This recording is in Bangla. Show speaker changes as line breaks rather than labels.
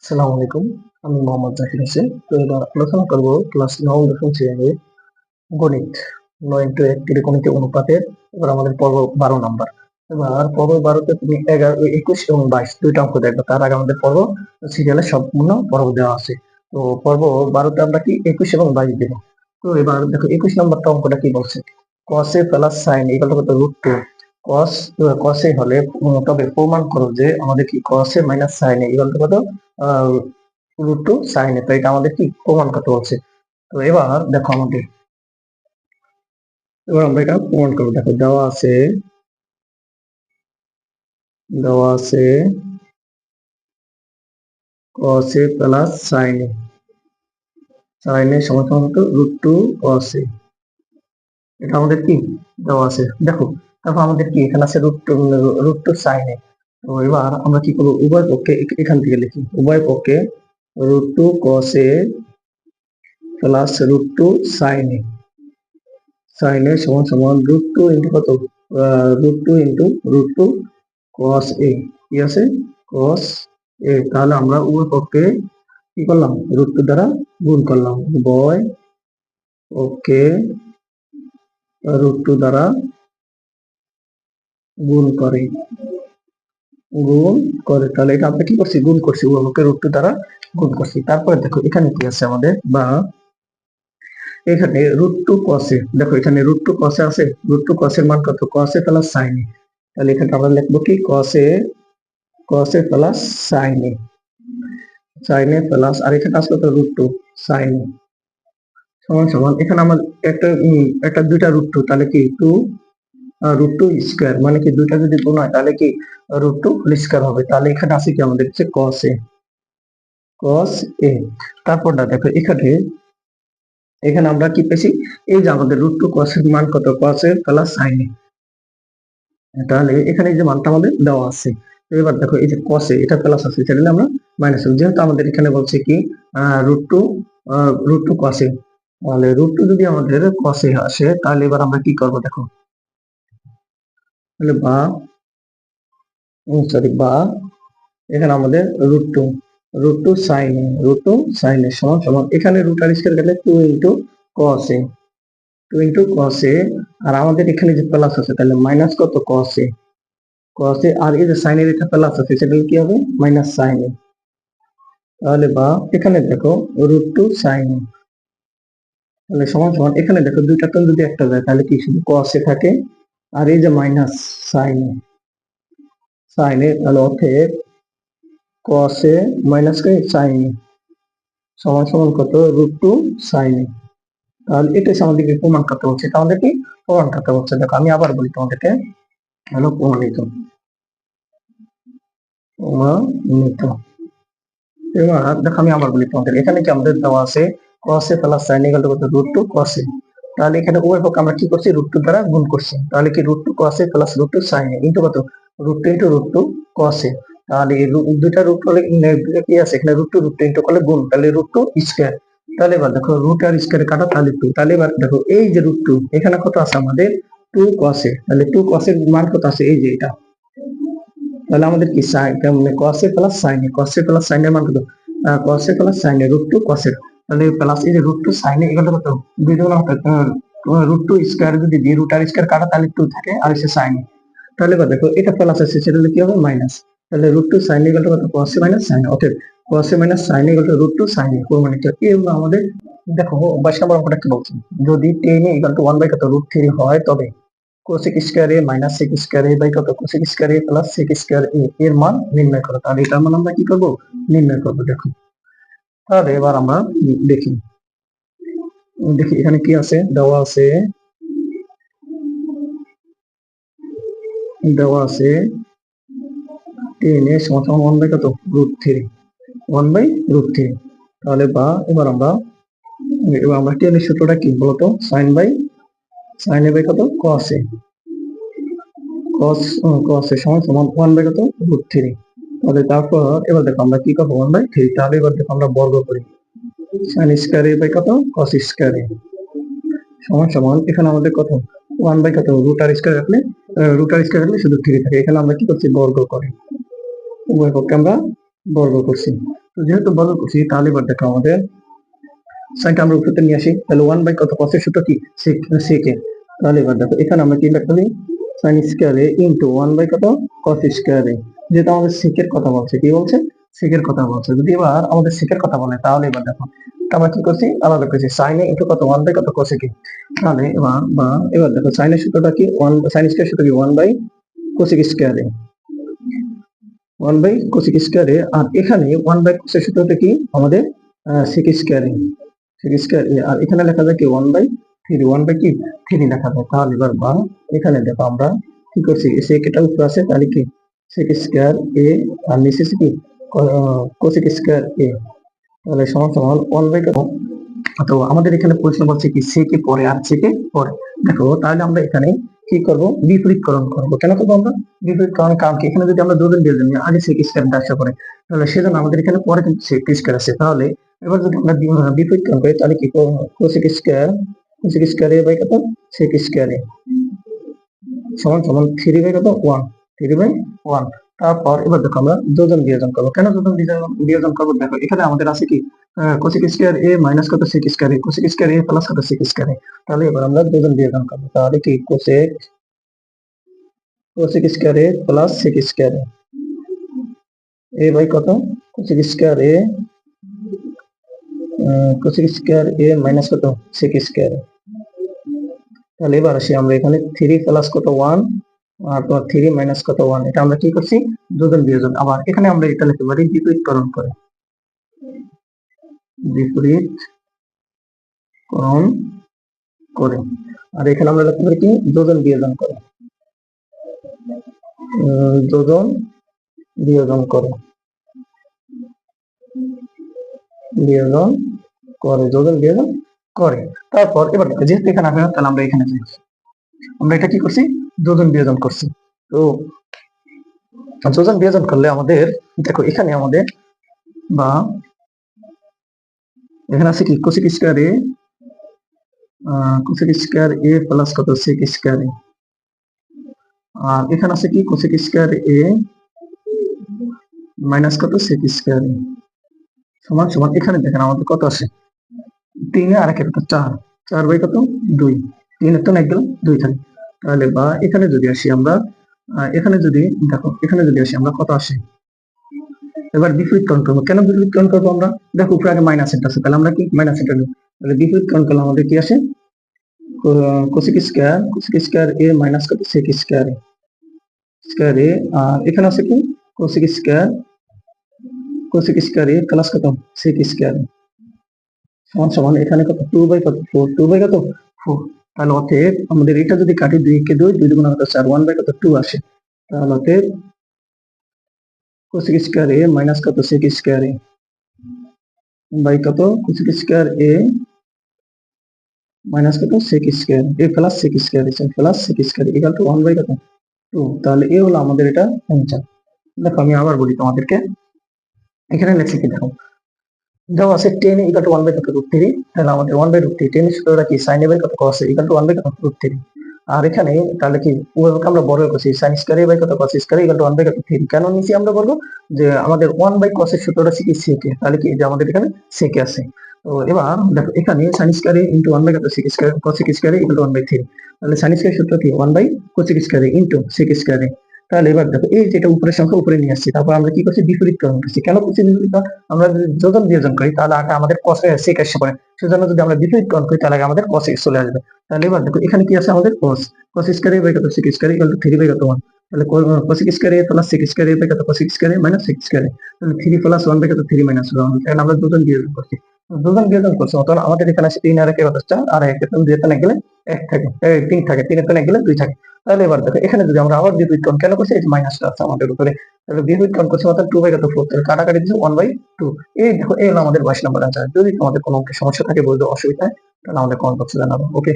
আসসালামু আলাইকুম। আমি মোহাম্মদ জাকির হোসেন। তো এবার আলোচনা করব ক্লাস ৯ দশম শ্রেণীর গণিত ৯:১ ত্রিকোণমিতি অনুপাতের। এবার আমাদের পর্ব ১২ নাম্বার। এবার পর্ব ১২ তে তুমি ১১, ২১ এবং ২২ দুইটা অঙ্ক দেখবে। তার আগে আমাদের পর্ব সিরিয়ালের সম্পূর্ণ পর্ব দেওয়া আছে। তো পর্ব ১২ তে আমরা কি ২১ এবং ২২ দেব। তো এবার দেখো ২১ নাম্বারটা অঙ্কটা কি বলছে, cos a plus sin a কত √2 cos cos a হলে তবে প্রমাণ করো যে আমাদের কি cos a minus sin a কত √2 sin a। তো এটা আমাদের কি প্রমাণ করতে বলছে। তো এবার দেখো আমাদের, এবার আমরা এটা প্রমাণ করবো। দেখো দেওয়া আছে cos a plus sin a সমান সমান √2 cos a। এটা আমাদের কি দেওয়া আছে দেখো। তারপর আমাদের কি এখানে আছে √2 sin a। তো এবার আমরা কি করবো, উভয় পক্ষে এখান থেকে লিখি, উভয় পক্ষে √2 cos a plus √2 sin a সমান সমান √2 ইন্টু কত, √2 ইন্টু √2 cos a। কি আছে cos a। তাহলে আমরা উভয় পক্ষে কি করলাম, √2 দ্বারা গুণ করলাম। উভয় পক্ষে √2 দ্বারা গুণ করে তাহলে এটা আমরা কি করছি, গুণ করছি, উভয় পক্ষে √2 দ্বারা গুণ করছি। তারপরে দেখো এখানে কি আছে আমাদের, বা এখানে √2 cos a। দেখো এখানে √2 cos a আছে, √2 cos এর মান কত, cos a plus sin a। তাহলে এখানে আমরা লিখবো কি cos a plus sin a plus, আর এখানে আসলে তো √2 sin a সমান সমান, এখানে আমার একটা দুইটা √2, তাহলে কি √2 স্কয়ার, মানে কি দুইটা যদি গুণ হয় তাহলে কি √2 হোল স্কয়ার হবে। তাহলে এখানে আছে কি আমাদের হচ্ছে cos a। তারপর না দেখো এখানে এখানে আমরা কি পেয়েছি, এই যে আমাদের √2 cos এর মান কত, cos a plus sin a। তাহলে এখানে যে মানটা আমাদের দেওয়া আছে। এবার দেখো এই যে cos a, এটা প্লাস আছে, সেটা আমরা মাইনাস হবে, যেহেতু আমাদের এখানে বলছে কি √2 cos a। তাহলে √2 যদি আমাদের cos a আসে, তাহলে এবার আমরা কি করব দেখো, তাহলে বা এখানে আমাদের √2 sin a সমান সমান, এখানে রুট আর স্কয়ার গেলে 2 ইন্টু cos a, আর আমাদের এখানে যে প্লাস আছে তাহলে মাইনাস কত cos a, আর এই যে সাইন এর এটা প্লাস আছে, সেটা কি হবে মাইনাস সাইন এ। তাহলে বা এখানে দেখো √2 sin a, তাহলে সমান সমান, এখানে দেখো দুইটা তো যদি একটা যায় তাহলে কি শুধু cos a থাকে, আর এই যে মাইনাস সাইন এ, তাহলে অতএব cos a minus sin a সমান সমান কত √2 sin a। তাহলে এটা আমাদেরকে প্রমাণ করতে হচ্ছে, এটা আমাদেরকে প্রমাণ করতে হচ্ছে। দেখো আমি আবার বলি তোমাদেরকে, হলো প্রমাণিত। এবার দেখো আমি আবার বলি তোমাদের, এখানে কি আমাদের দেওয়া আছে cos a plus sin a কত √2 cos a। তাহলে এখানে উভয় পক্ষে আমরা কি করছি, √2 দ্বারা গুণ করছি। তাহলে কি √2 cos a plus √2 sin a into কত, √2 ইনটু √2 cos a। তাহলে এই দুইটা রুট হলে কি আছে, এখানে √2 ইনটু করলে গুণ, তাহলে √2 স্কয়ার। তাহলে এবার দেখো রুট আর স্কয়ারে কাটা, তাহলে 2। তাহলে এবার দেখো এই যে √2, এখানে কত আছে আমাদের 2 cos a। তাহলে 2 cos এর মান কত আছে, এই যে এটা। তাহলে আমাদের কি মানে cos a plus sin a, এর মান কত, cos a plus sin a √2 cos a। তাহলে প্লাস এই যে √2 sin a এগুলো কত, দুই দুগুণ √2 স্কয়ার যদি দিই, রুট আর স্কয়ার কাটা, তাহলে 2 থাকে, আর এসে sin a। তাহলে এবার দেখো এটা প্লাস আছে, সেটা কি হবে মাইনাস। তাহলে √2 sin a কত, cos a minus sin a। অতএব cos a minus sin a √2 sin a প্রমাণিত। এই হলো আমাদের। দেখো 22 নম্বর অঙ্কটা কি বলছে, যদি tan a 1 বাই কত √3 হয়, তবে cosec square A minus sec square A by কত, cosec square A plus sec square A এর মান নির্ণয় করো। তাহলে এটার মান আমরা কি করব, নির্ণয় করব। দেখো তাহলে এবার আমরা দেখি দেখি এখানে কি আছে, দেওয়া আছে 10 সমান সমান 1 বাই কত √3, 1 বাই √3। তাহলে বা এবার আমরা 10 এর সূত্রটা কি বলতো, sin a বাই কত cos a, cos a সমান সমান 1 বাই কত √3। তাহলে তারপর এবার দেখো আমরা কি করবো, 1/3। তাহলে এবার দেখো আমরা বর্গ করি, sin স্কয়ার a বাই কত cos স্কয়ার a সমান সমান, এখানে আমাদের কত 1 বাই কত রুট আর স্কয়ার রাখলে শুধু 3 থাকে। এখানে আমরা কি করছি, বর্গ করি, উভয় পক্ষে আমরা বর্গ করছি। তো যেহেতু বদল করছি তাহলে এবার দেখো আমাদের সাইনটা আমরা উপরে নিয়ে আসি, তাহলে 1 বাই কত কসের সূত্র কি সেকে। তাহলে এবার দেখো এখানে আমরা কি লিখতে পারি, sine square A into 1 by কত কস স্কয়ার এ। যেহেতু আমাদের সেকের কথা বলছে, কি বলছে, সেকের কথা বলছে। যদি এবার আমাদের সেকের কথা বলে তাহলে এবার দেখো আমরা কি করছি, আলাদা করছি সাইন এ ইনটু কত 1 বাই কত কোসেকে। তাহলে এবার দেখো সাইনের সূত্রটা কি, সাইন স্কয়ার সূত্র কি 1 by cosec square A, 1 by cosec square A. আর এখানে 1 বাই কোসের সূত্রটা কি আমাদের সেক square A, sec square A. আর এখানে লেখা যায় কি 1/3, 1 বাই কি 3 লেখা যায়। তাহলে এবার এখানে দেখো আমরা কি করছি, সেক এটা উপরে আছে তাহলে কি সেক স্কয়ার এ, আর নিচে কি কোসেক স্কয়ার এ। তাহলে সমান সমান 1 বাই কত। তো আমাদের এখানে প্রশ্ন বলছে কি সেকে পরে আর সেকে পরে। দেখো তাহলে আমরা এখানে কি করব, বিপরীতকরণ করব। কেন করবো আমরা বিপরীতকরণ, কারণ কি এখানে যদি আমরা দুজন বিয়োজন নিই, আগে সেক স্কয়ার আসা করে, তাহলে সেজন্য আমাদের এখানে পরে কিন্তু সেক স্কয়ার আছে। তাহলে এবার যদি আমরা বিপরীতকরণ করি তাহলে কি cosec square, cosec square A by কত সেক স্কয়ার এ সমান সমান 3/1, 3/1। তারপর এবার দেখো আমরা যোজন বিয়োজন করবো। কেন যোজন বিয়োজন করবো, দেখো এখানে আমাদের আছে কি কোসেক স্কয়ার এ মাইনাস কত sec square A, cosec square A plus কত সেক স্কয়ার এ। তাহলে এবার আমরা যোজন বিয়োজন করবো। তাহলে কি cosec square A plus sec square A by কত cosec square A, cosec square A minus কত সেক স্কয়ার এ। তাহলে এবার আসি আমরা এখানে 3 প্লাস কত 1, আর তোমার 3 মাইনাস কত 1, এটা আমরা কি করছি যোজন বিয়োজন। আবার এখানে আমরা এটা লিখতে পারি বিপরীতকরণ করে, বিপরীতকরণ করে। আর এখানে আমরা লিখতে পারি কি যোজন বিয়োজন করে, যোজন বিয়োজন করে, বিয়োজন করে, যোজন বিয়োজন করে। তারপর এবার দেখো যেহেতু এখানে আসবে তাহলে আমরা এখানে যাই, আমরা এটা কি করছি যোজন বিয়োজন করছি। তো যোজন বিয়োজন করলে আমাদের দেখো এখানে আমাদের বা এখানে আছে কি cosec square A, cosec square A plus কত সেক স্কয়ার এ। আর এখানে আছে কি কোসেক স্কয়ার এ মাইনাস কত সেক স্কয়ার এ সমান সমান। এখানে দেখেন আমাদের কত আছে 3 আর 1 কত 4, 4 বাই কত 2, 3 তো এক গেল 2 থাকে। তাহলে বা এখানে যদি আসি আমরা, এখানে যদি দেখো এখানে যদি আসি আমরা কত আসে, এবার বিপরীতকরণ করবো। কেন বিপরীতকরণ করবো আমরা, দেখো উপরে আগে মাইনাস এটা আছে তাহলে আমরা কি মাইনাস এটা নিই। তাহলে বিপরীতকরণ করলে আমাদের কি আসে কোসেক স্কয়ার এ মাইনাস কত সেক স্কয়ার এ। আর এখানে আছে কি কোসেক স্কয়ার এ প্লাস কত সেক স্কয়ার সমান সমান। এখানে কত 2 বাই কত 4, 2 বাই কত 4। তাহলে অতএব আমাদের এটা যদি কাটি 2 কে 2, 2 দুগুণ কত 4, 1 বাই কত 2 আসে। তাহলে অতএব কোসেক স্কয়ার এ মাইনাস কত সেক স্কয়ার এ বাই কত কোসেক স্কয়ার এ মাইনাস কত sec square A plus sec square plus sec square equal to 1 by কত 2। তাহলে এ হলো আমাদের এটা অ্যান্সার। দেখো আমি আবার বলি তোমাদেরকে, এখানে লেখছি কি দেখো দেওয়া আছে টেন ইকুয়াল টু 1 বাই কত রুট 3। তাহলে আমাদের 1 বাই রুট 3, টেন এর সূত্রটা কি সাইন এ বাই কত কস এ ইকুয়াল টু 1 বাই কত রুট 3। আর এখানে তাহলে কি উভয়কে আমরা বর্গ করছি, সাইন স্কয়ার এ বাই কত cos square equal to 1 by কত 3। কেন নিছি আমরা বর্গ, যে আমাদের 1 বাই কস এর সূত্রটা কি সেকে, তাহলে কি যে আমাদের এখানে সেকে আছে। তো এবার দেখো এখানে sine square A into 1 by কত sec square cos square A equal to 1 by 3। তাহলে সাইন স্কয়ার সূত্র কি 1 by cos square A into sec square A. তাহলে এবার দেখো এই যেটা উপরের সংখ্যা উপরে নিয়ে আসছি, তারপর আমরা কি করছি বিপরীতকরণ করছি। কেন করছি বিপরীতকরণ, আমরা যদি যোজন বিয়োজন করি তাহলে আগে আমাদের cos sec আসে পড়ে, সেজন্য যদি আমরা বিপরীতকরণ করি তাহলে আগে আমাদের cos x চলে আসবে। তাহলে এবার দেখো এখানে কি আছে আমাদের cos স্কয়ার বাই কত sec square equal to 3 by কত 1। তাহলে cos square plus sec square by কত cos square minus sec square. তাহলে 3 প্লাস 1 বাই কত 3 মাইনাস 1। এখানে আমরা যোজন বিয়োজন করছি, যোজন বিয়োজন করছি তখন আমাদের এখানে আছে 3 আর 1 কত 4, আর 1 এর 2 এর গেলে 1 থাকে, 3 থাকে, 3 এর 1 গেলে 2 থাকে। তাহলে এবার দেখো এখানে যদি আমরা আবার বিপরীতকরণ কেন করছি, এই যে মাইনাসটা আছে আমাদের উপরে, তাহলে বিপরীতকরণ করছি অর্থাৎ 2 বাই কত 4, তাহলে কাটাকাটি দিচ্ছে 1 বাই 2। এই দেখো এই হলো আমাদের 22 নম্বর অ্যান্সার। যদি তোমাদের কোনো সমস্যা থাকে বলতে অসুবিধা হয় তাহলে আমাদের কমেন্ট বক্সে জানাবো। ওকে।